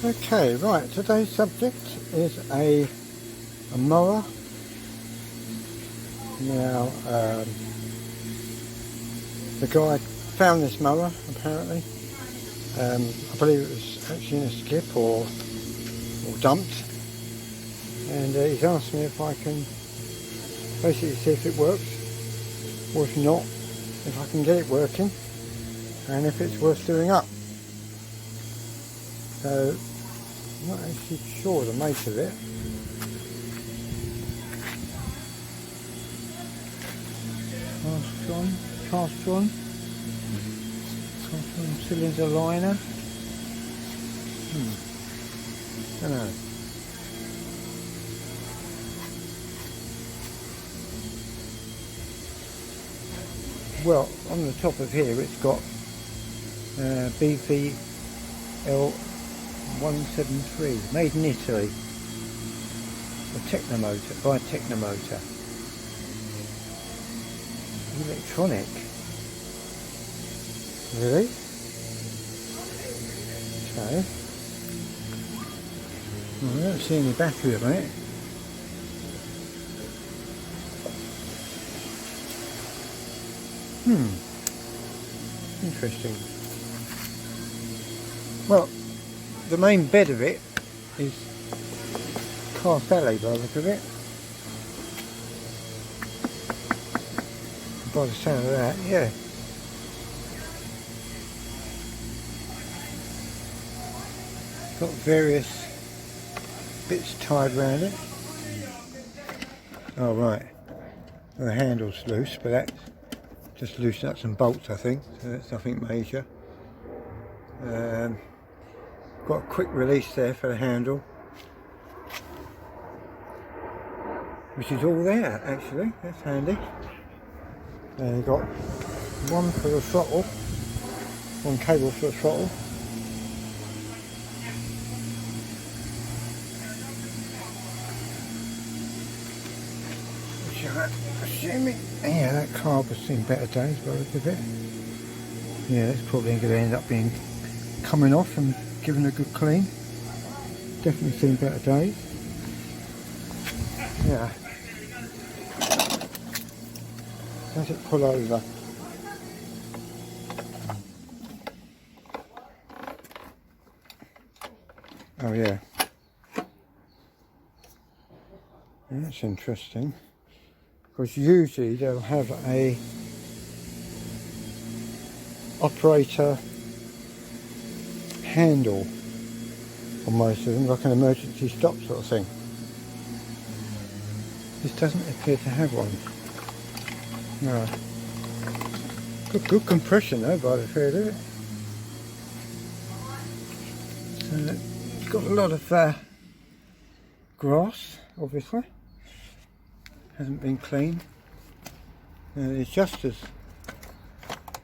Okay, right, today's subject is a mower. Now, the guy found this mower apparently. I believe it was actually in a skip or dumped, and he's asked me if I can basically see if it works, or if not, if I can get it working, and if it's worth doing up. So, I'm not actually sure the make of it. Castron cylinder liner. Don't know. Well, on the top of here it's got BVL 173, made in Italy. A Technomotor, by Technomotor. Electronic. Really? Okay. Well, I don't see any battery on it. Interesting. Well, the main bed of it is cast alley by the look of it. By the sound of that, yeah. Got various bits tied around it. Oh right, well, the handle's loose, but that's just loosen up some bolts I think, so that's nothing major. Got a quick release there for the handle, which is all there actually, that's handy. And you've got one for the throttle, one cable for the throttle. Which I'm assuming, yeah, that carb has seen better days by the look of it. Yeah, it's probably going to end up being coming off and giving a good clean. Definitely seen better days. Yeah. Does it pull over? Oh yeah. That's interesting. Because usually they'll have a operator handle on most of them, like an emergency stop sort of thing. This doesn't appear to have one. No. Good compression though, by the feel of it. So it's got a lot of grass, obviously. Hasn't been cleaned. The adjusters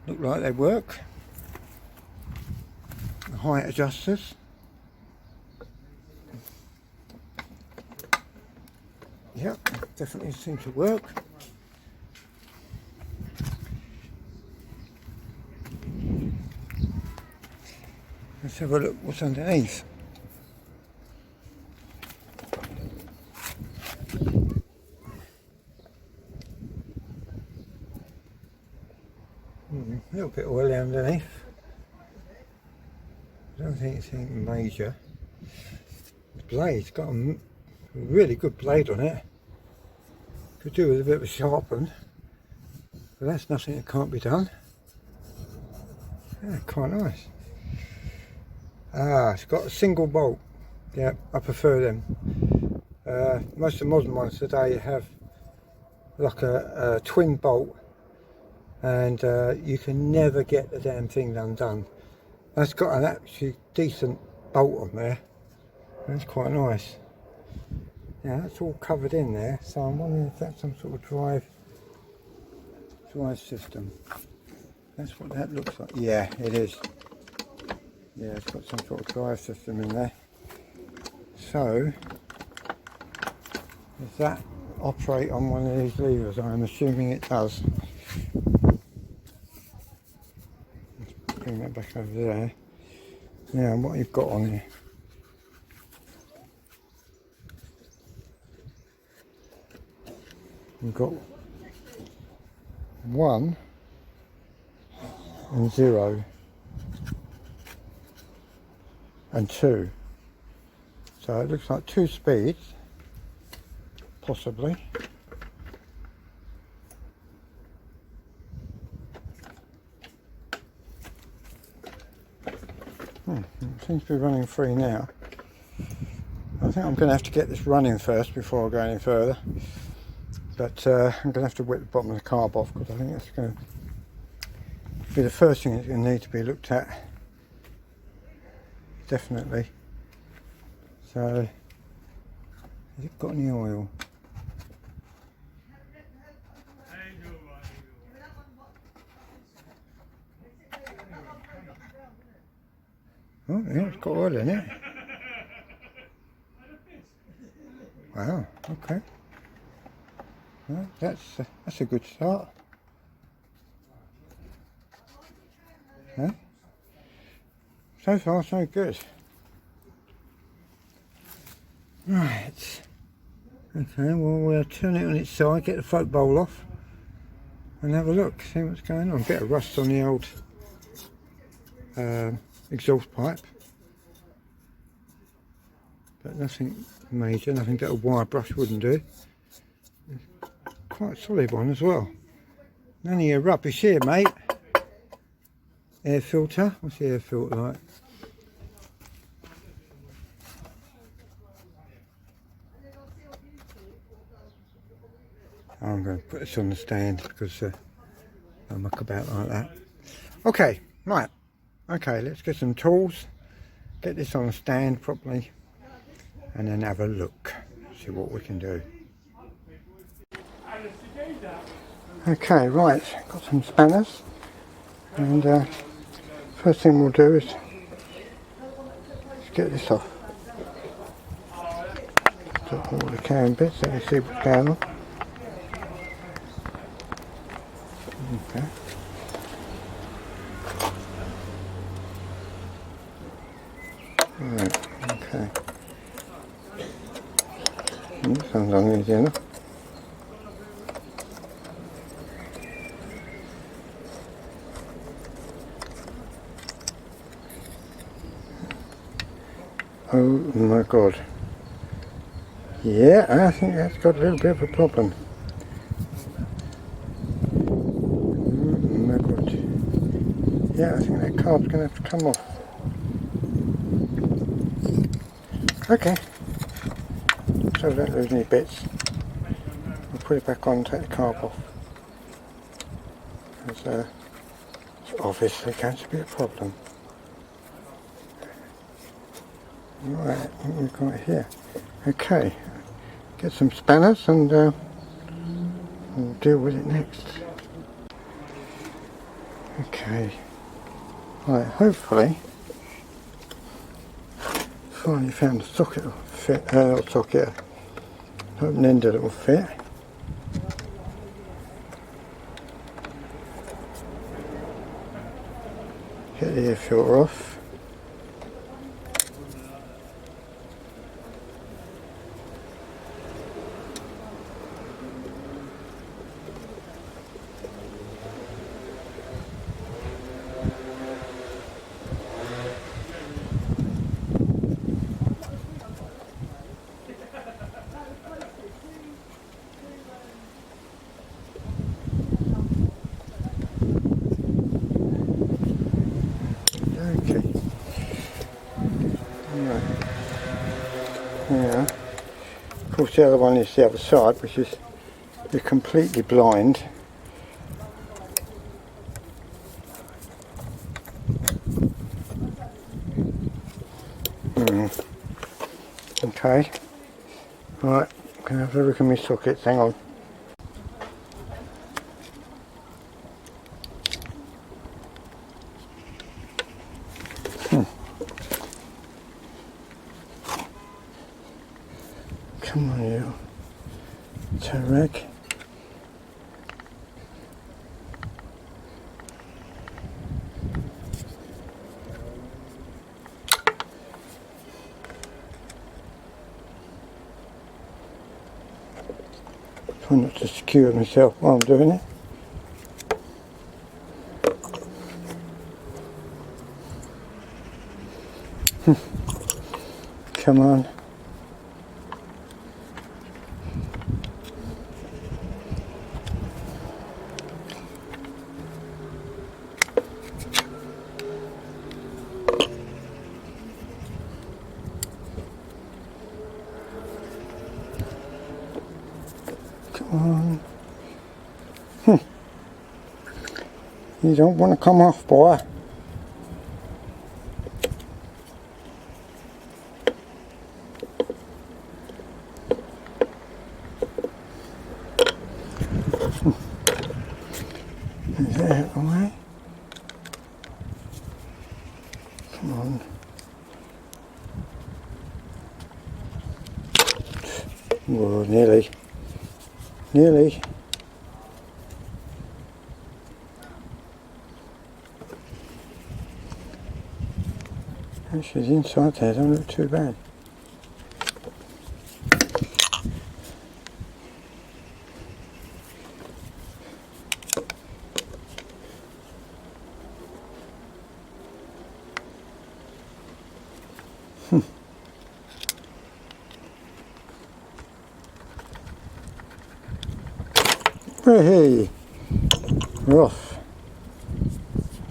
look like they work. The height adjusters. Yep, definitely seem to work. Let's have a look what's underneath. A little bit oily underneath. I don't think it's anything major. The blade's got a really good blade on it. Could do with a bit of a sharpen, but that's nothing that can't be done. Yeah, quite nice. It's got a single bolt. Yeah, I prefer them. Most of the modern ones today have like a twin bolt, and you can never get the damn thing undone. That's got an actually decent bolt on there. That's quite nice. Yeah, that's all covered in there, so I'm wondering if that's some sort of drive system. That's what that looks like. Yeah, it is. Yeah, it's got some sort of drive system in there. So, does that operate on one of these levers? I'm assuming it does. Let's bring that back over there. Now, what you've got on here. you've got 1 and 0 and 2. So it looks like 2 speeds, possibly. It seems to be running free now. I think I'm going to have to get this running first before I go any further. But I'm going to have to whip the bottom of the carb off, because I think that's going to be the first thing that's going to need to be looked at. Definitely. So, has it got any oil? Oh yeah, it's got oil in it. Wow, okay. Well, that's a good start. Yeah. So far, so good. Right. Okay, well we'll turn it on its side, get the float bowl off, and have a look, see what's going on. A bit of rust on the old exhaust pipe, but nothing major, nothing that a wire brush wouldn't do. Quite a solid one as well. None of your rubbish here, mate. Air filter, what's the air filter like? I'm going to put this on the stand because I muck about like that. Okay, right. Okay, let's get some tools, get this on the stand properly, and then have a look, see what we can do. Okay, right, got some spanners, and first thing we'll do is get this off. Got all the carrying bits, let me see what's going on. Okay. Right, okay. Sounds uneasy enough. Oh my god. Yeah, I think that's got a little bit of a problem. Oh my god. Yeah, I think that carb's going to have to come off. Okay. So we don't lose any bits. We'll put it back on and take the carb off. Because it's obviously going to be a problem. Right, what we've got here. Okay, get some spanners and we'll deal with it next. Okay, right, hopefully, finally found a socket that will fit, not socket, open ender that will fit. Get the air filter off. Yeah. Of course the other one is the other side, which is you're completely blind. Okay. Right, I'm going to have a look at my sockets, hang on. Come on you, Tarek. Careful not to skewer myself while I'm doing it. Come on. Come on. You don't want to come off, boy. Is that out of the way? Come on. Whoa, nearly. Nearly. Actually, the inside there don't look too bad. Hey, we're off.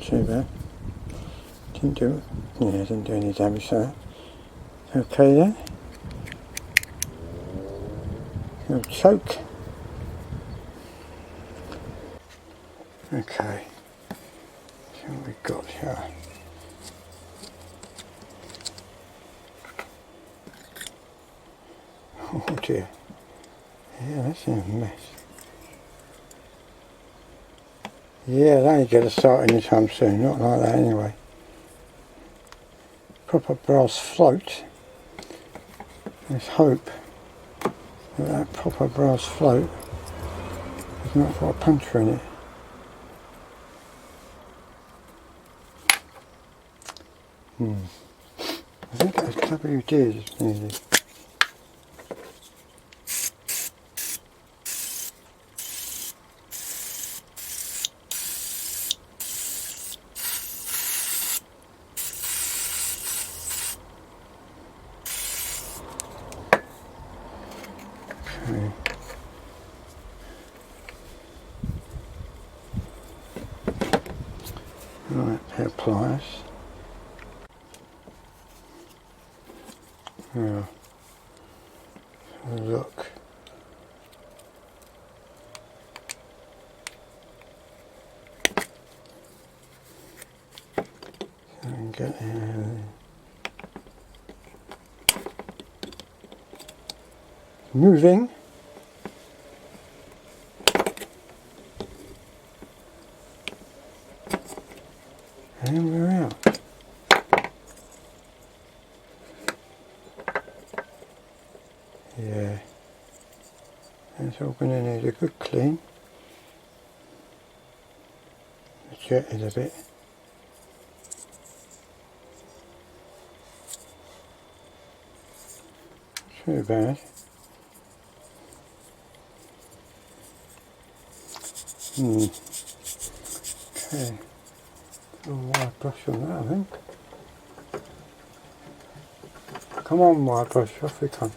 Too bad. Didn't do any damage, so okay then. Little choke. Okay. See what we've got here. Oh dear. Yeah, that's in a mess. Yeah, that ain't gonna start anytime soon, not like that anyway. Proper brass float. Let's hope that that proper brass float has not got a puncture in it. I think that's WD's nearly. Okay. Right, pair of pliers. Yeah. Look. And get moving. And we're out. Yeah, that's all going to need a good clean. The jet is a bit too bad. Okay, a wide brush on that, I think. Come on, wide brush, off we come.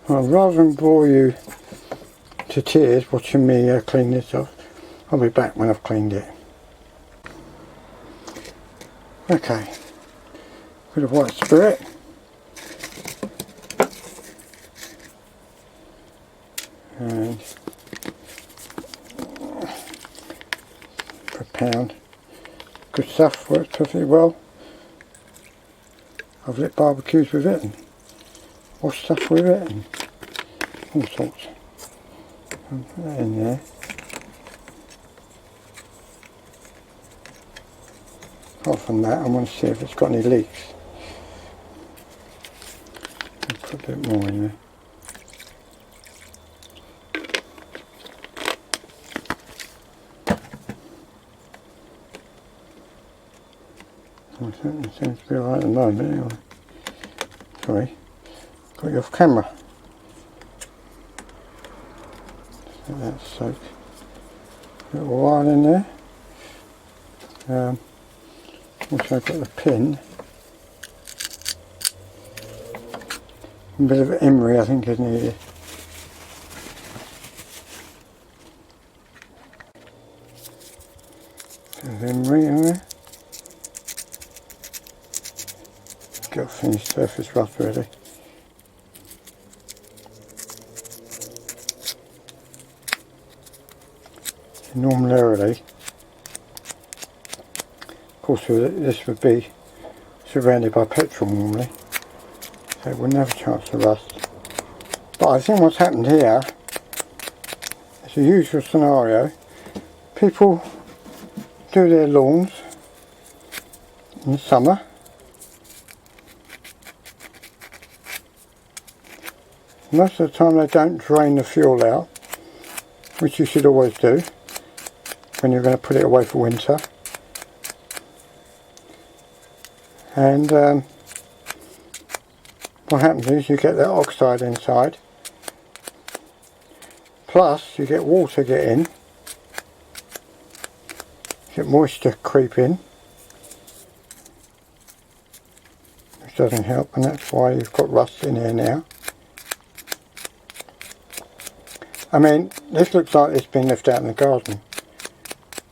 Well, rather than bore you to tears watching me clean this off, I'll be back when I've cleaned it. Okay, bit of white spirit. around. Good stuff, works perfectly well. I've lit barbecues with it and washed stuff with it and all sorts. I'll put that in there. Apart from that, I want to see if it's got any leaks. I'll put a bit more in there. It seems to be alright at the moment anyway. Sorry, got you off camera. Just let that soak. A little while in there. Also I've got the pin. A bit of emery I think is needed. Bit of emery in there. Got a finished surface rough ready. Normally, of course this would be surrounded by petrol normally, so it wouldn't have a chance to rust. But I think what's happened here is the usual scenario. People do their lawns in the summer. Most of the time they don't drain the fuel out, which you should always do when you're going to put it away for winter. And what happens is you get that oxide inside, plus you get water get in, get moisture creep in, which doesn't help, and that's why you've got rust in here now. I mean, this looks like it's been left out in the garden,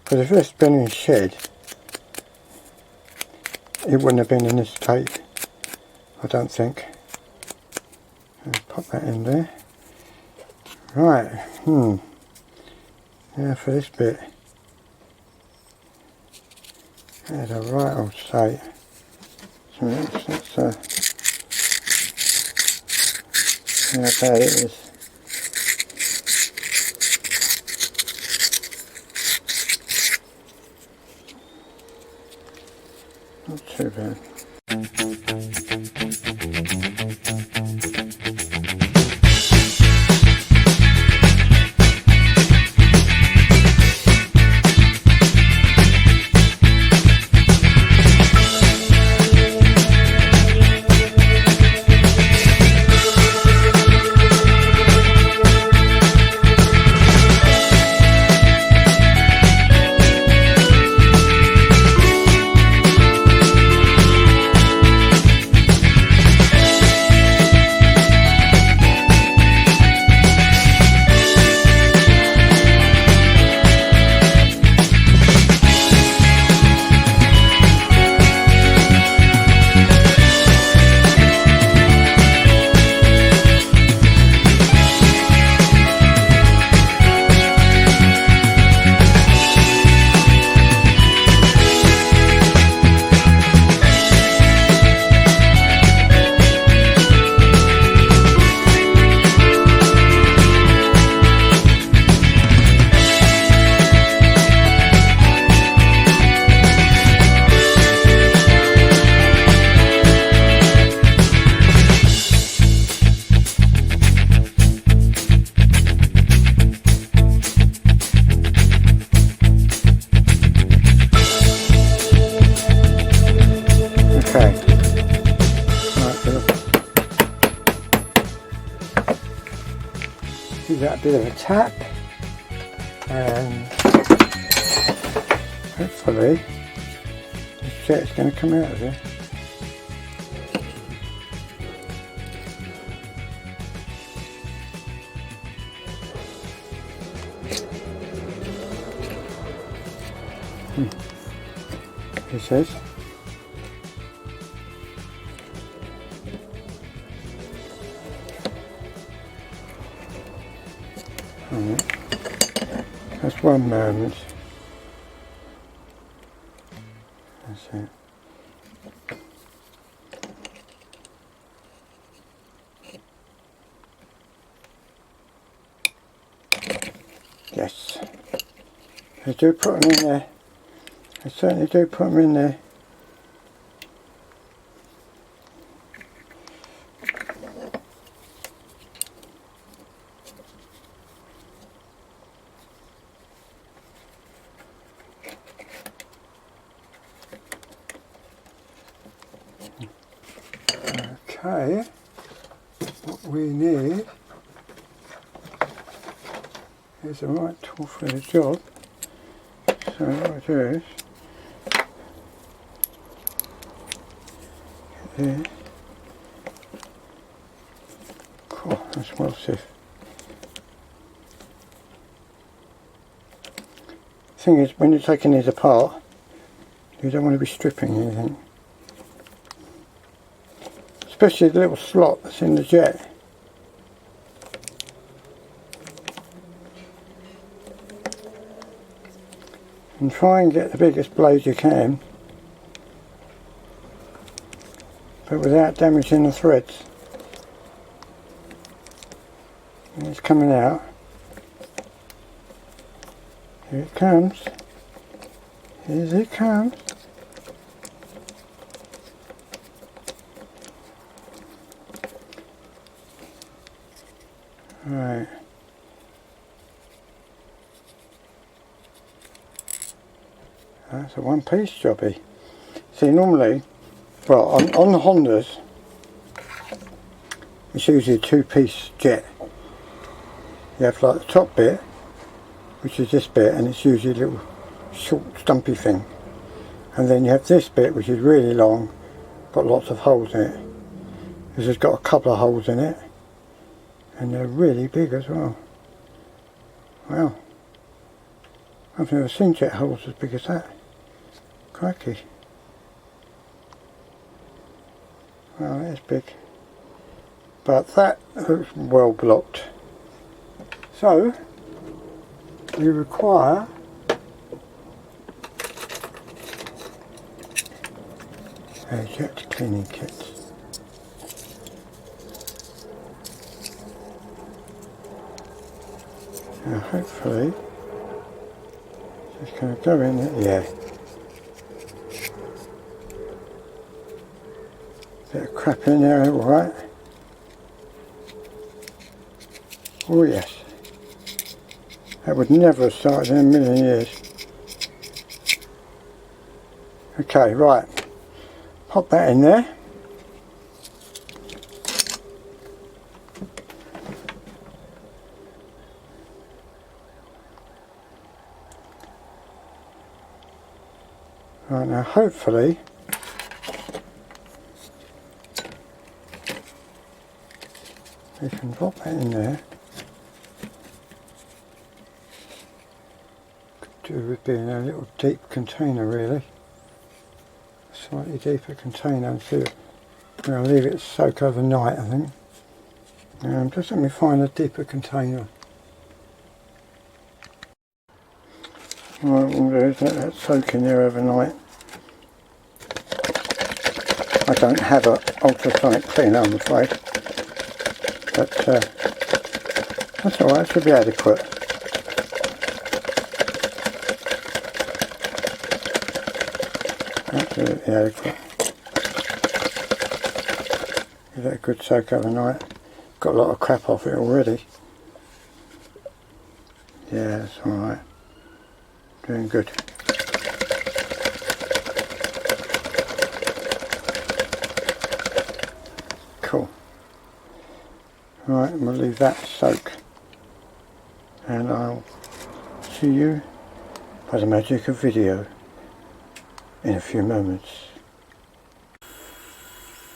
because if it's been in a shed, it wouldn't have been in this state, I don't think. Let's pop that in there. Right, now for this bit. That's a right old state. So let's see how bad it is. Not too bad. Give that a bit of a tap, and hopefully the jet's going to come out of there. It says. That's one moment. They do put them in there. They certainly do put them in there. Okay, what we need is the right tool for the job. So what I do is get this. Cool, that's well safe. The thing is, when you're taking these apart, you don't want to be stripping anything. Especially the little slot that's in the jet. And try and get the biggest blade you can, but without damaging the threads. And it's coming out. Here it comes. Here it comes. Right. That's a one-piece jobby. See, normally, well, on the Hondas, it's usually a two-piece jet. You have like the top bit, which is this bit, and it's usually a little short, stumpy thing. And then you have this bit, which is really long, got lots of holes in it. This has got a couple of holes in it. And they're really big as well. Wow. I've never seen jet holes as big as that. Crikey. Wow, that is big. But that looks well blocked. So, you require a jet cleaning kit. Now hopefully it's going to go in there. Yeah. Bit of crap in there, alright. Oh yes. That would never have started in a million years. Okay, right. Pop that in there. Right, now hopefully we can drop that in there. Could do with being a little deep container really. A slightly deeper container, and see, I'm going to leave it soak overnight I think. Just let me find a deeper container. Right, what we'll do is let that soak in there overnight. I don't have an ultrasonic cleaner I'm afraid, but that's alright, it should be adequate. Absolutely adequate. Give that a good soak overnight. Got a lot of crap off it already. Yeah, that's alright. Doing good. Cool. Right, we'll leave that soak. And I'll see you by the magic of video in a few moments.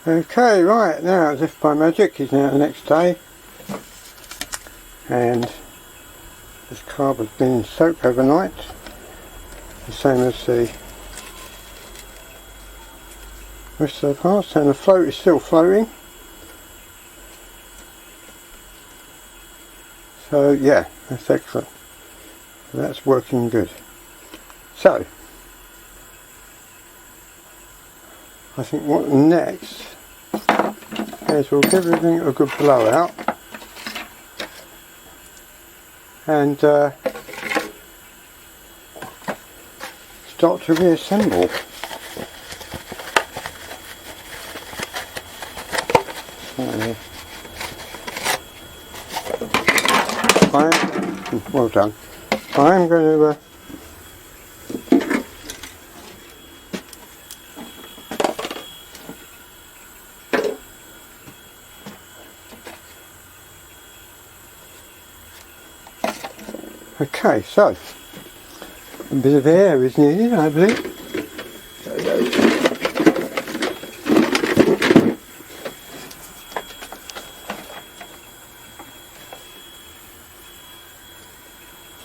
Okay, right, now as if by magic it's now the next day. And this carb has been soaked overnight. The same as the rest of the parts, and the float is still floating. So yeah, that's excellent. That's working good. So I think what next is we'll give everything a good blowout, start to reassemble. Well done. I'm going to okay, so a bit of air is needed, I believe.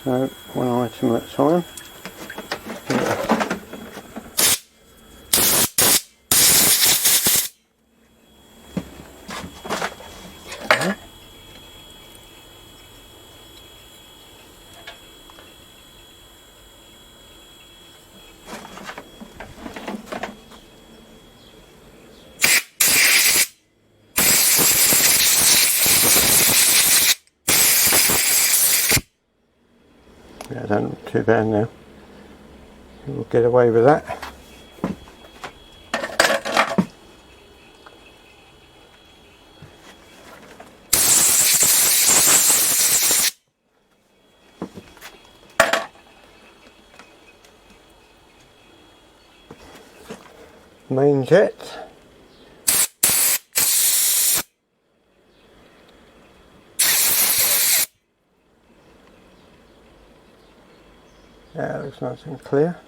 So one item at a time. Okay. Yeah, I don't look too bad now. We'll get away with that. Main jet. Yeah, it looks nice and clear.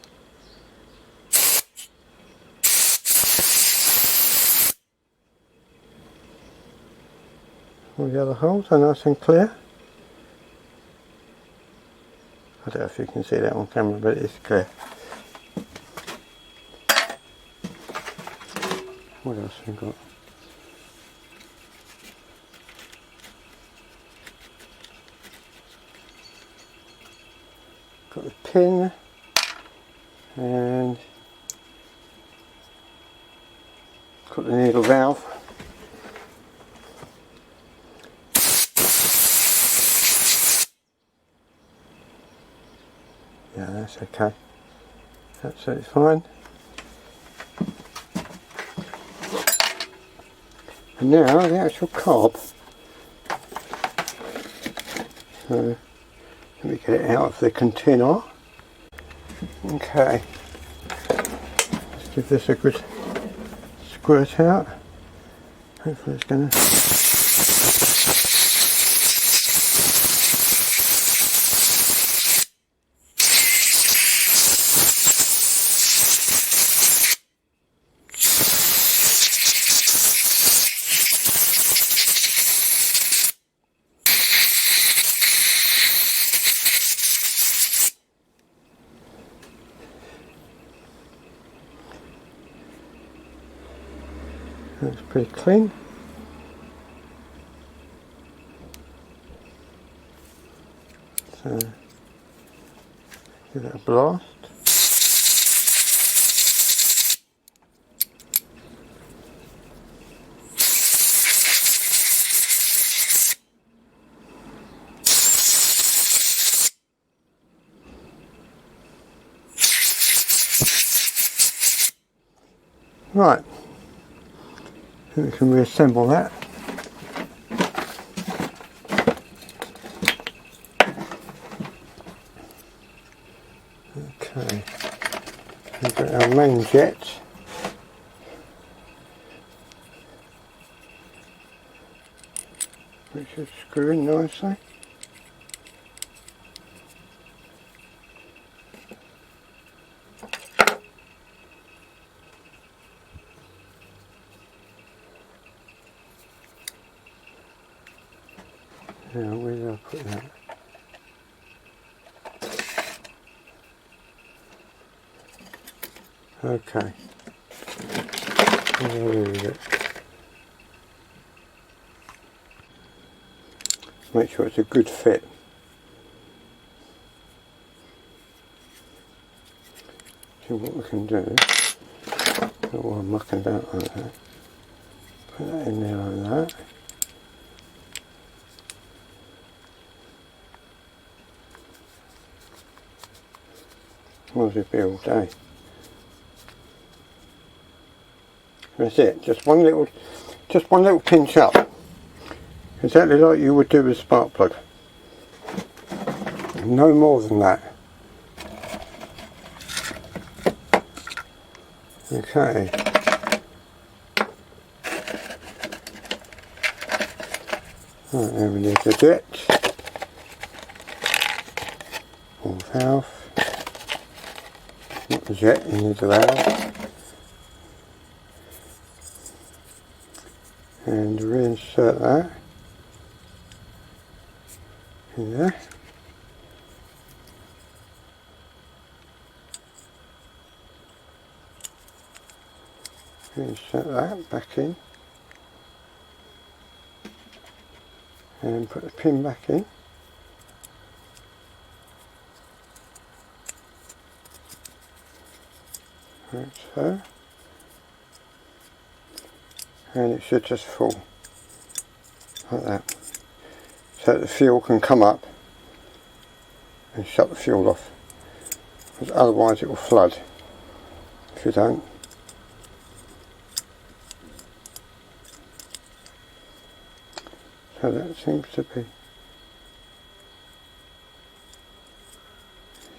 All the other holes are nice and clear. I don't know if you can see that on camera, but it's clear. What else have we got? Got the pin and got the needle valve. Yeah, that's okay. Absolutely fine. And now the actual cob. So let me get it out of the container. Okay. Let's give this a good squirt out. Hopefully it's going to... Looks pretty clean. So give it a blast. Right. I think we can reassemble that. Okay, we've got our main jet. Which is screwing nicely. Now, where did I put that? Okay. Where is it? Make sure it's a good fit. See what we can do. Not while I'm mucking about like that. Put that in there like that. What does it be all day? That's it, just one little pinch up. Exactly like you would do with a spark plug. No more than that. Okay. Right, then we need the jet. Or valve. Not the jet, you need the valve. And reinsert that in there. Reinsert that back in. And put the pin back in. Like so. And it should just fall like that, so that the fuel can come up and shut the fuel off, because otherwise it will flood if you don't. So that seems to be,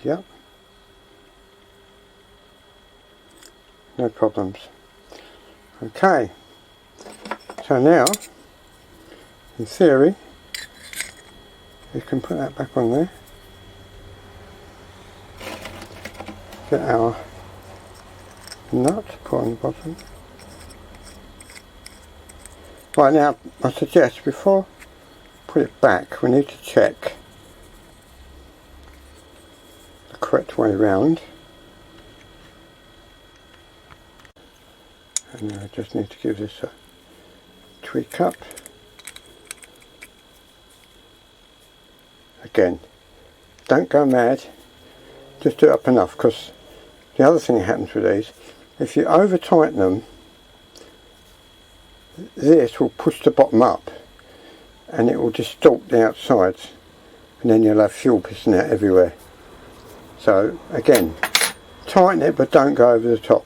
yep, no problems. Okay. So now, in theory, we can put that back on there, get our nut, put on the bottom. Right, now I suggest before put it back, we need to check the correct way round. And I just need to give this a tweak up. Again, don't go mad, just do it up enough, because the other thing that happens with these, if you over tighten them, this will push the bottom up and it will distort the outsides, and then you'll have fuel pissing out everywhere. So again, tighten it but don't go over the top.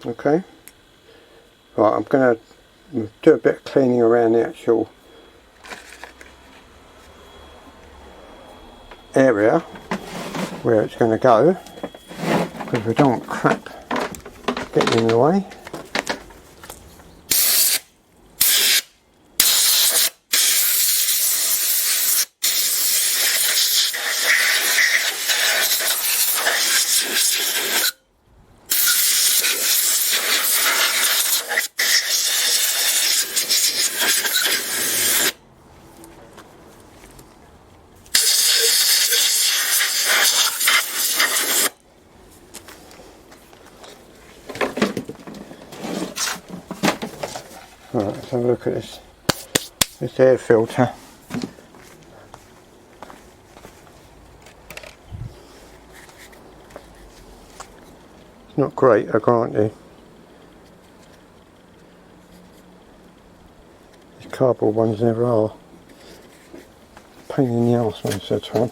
Okay, right, I'm going to do a bit of cleaning around the actual area where it's going to go, because we don't want crap getting in the way. Right, let's have a look at this air filter. It's not great, I grant you. These cardboard ones never are. Pain in the arse most of the time.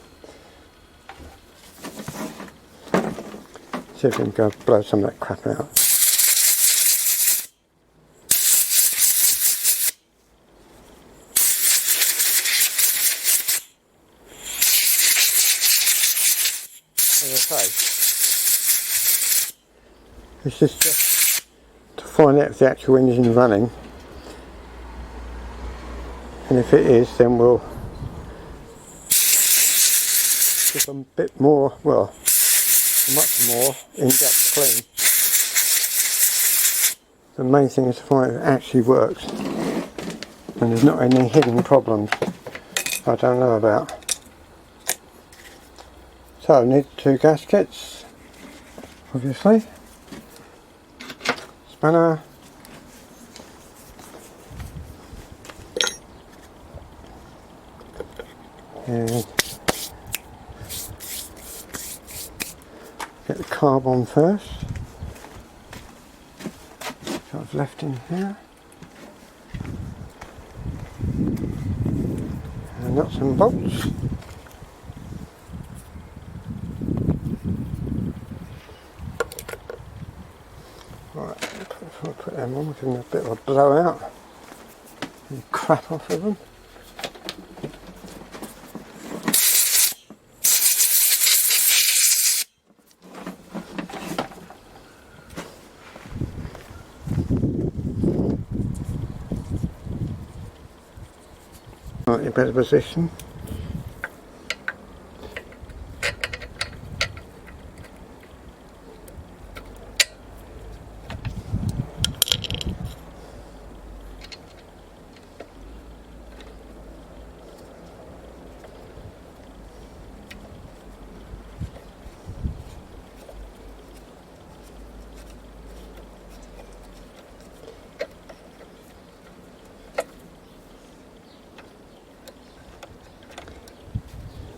See if we can go blow some of that crap out. This is just to find out if the actual engine is running, and if it is, then we'll give them a bit more, well, much more in-depth clean. The main thing is to find if it actually works and there's not any hidden problems I don't know about. So I need 2 gaskets, obviously. Spanner, and get the carb on first, which I've left in here, and nuts and bolts. give them a bit of a blowout and crap off of them. Slightly better position.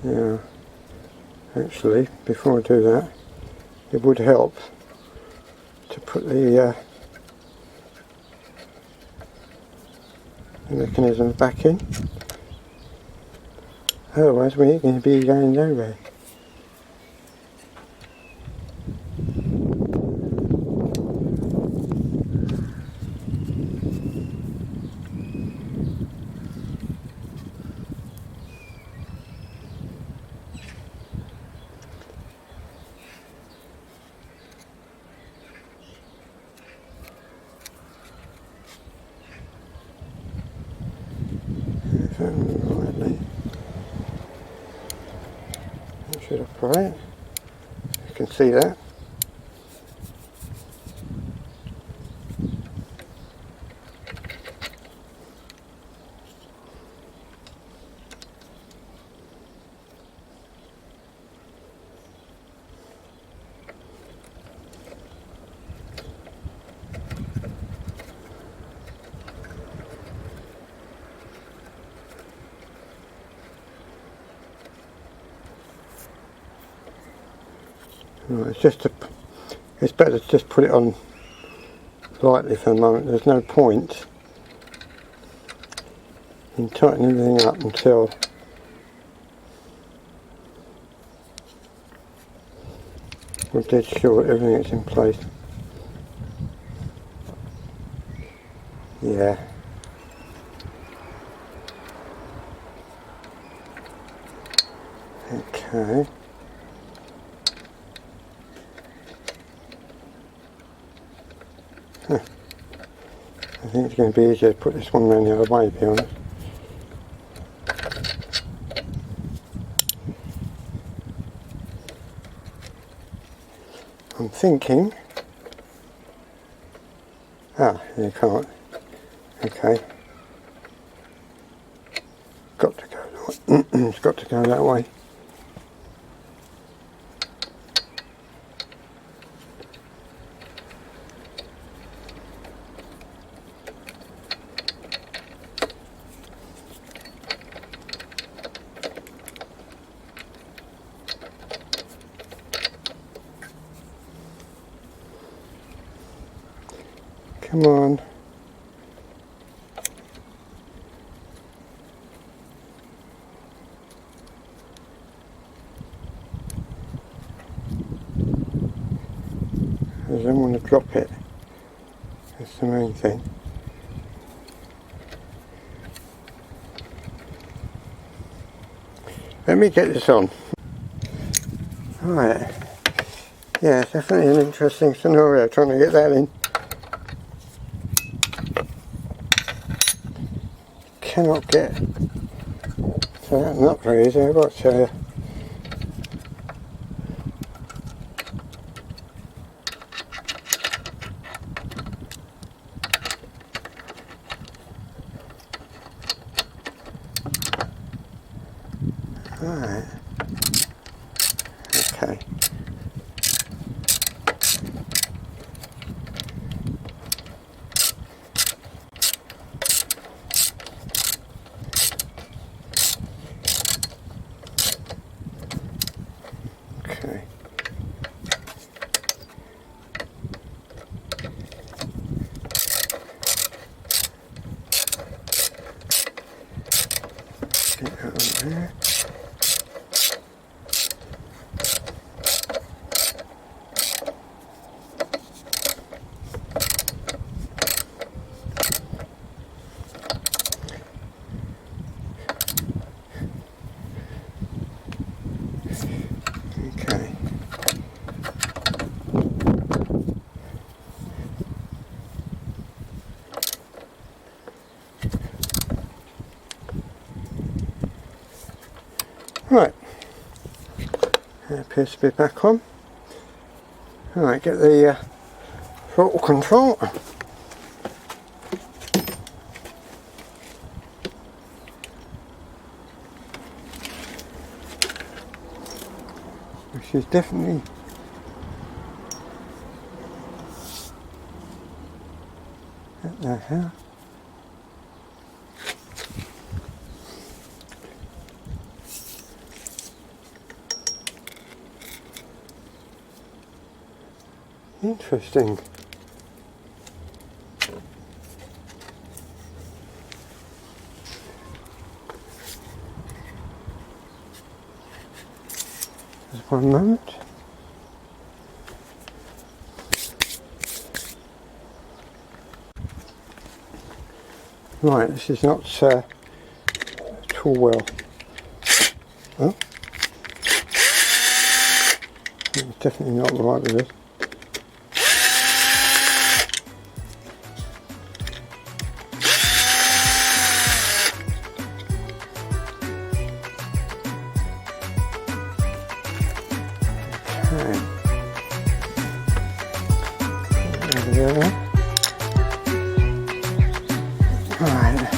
Yeah, actually, before I do that, it would help to put the mechanism back in. Otherwise, we're going to be going nowhere. Rightly. That should operate. You can see that. Right, it's better to just put it on lightly for the moment. There's no point in tightening everything up until we're dead sure everything's in place. Yeah. Okay. I think it's going to be easier to put this one around the other way, to be honest. I'm thinking... you can't. Okay. Got to go that way. It's got to go that way. Come on. I don't want to drop it. That's the main thing. Let me get this on. Right. Yeah, definitely an interesting scenario trying to get that in. Cannot get so that's not very easy, I've got to tell you. Alright. Okay. Okay. Get that on there. Right, that appears to be back on. Right, get the throttle control. Which is definitely at the house. Interesting. Just 1 moment. Right, this is not at all well. Oh, it's definitely not right with this. Okay. There we go. Right.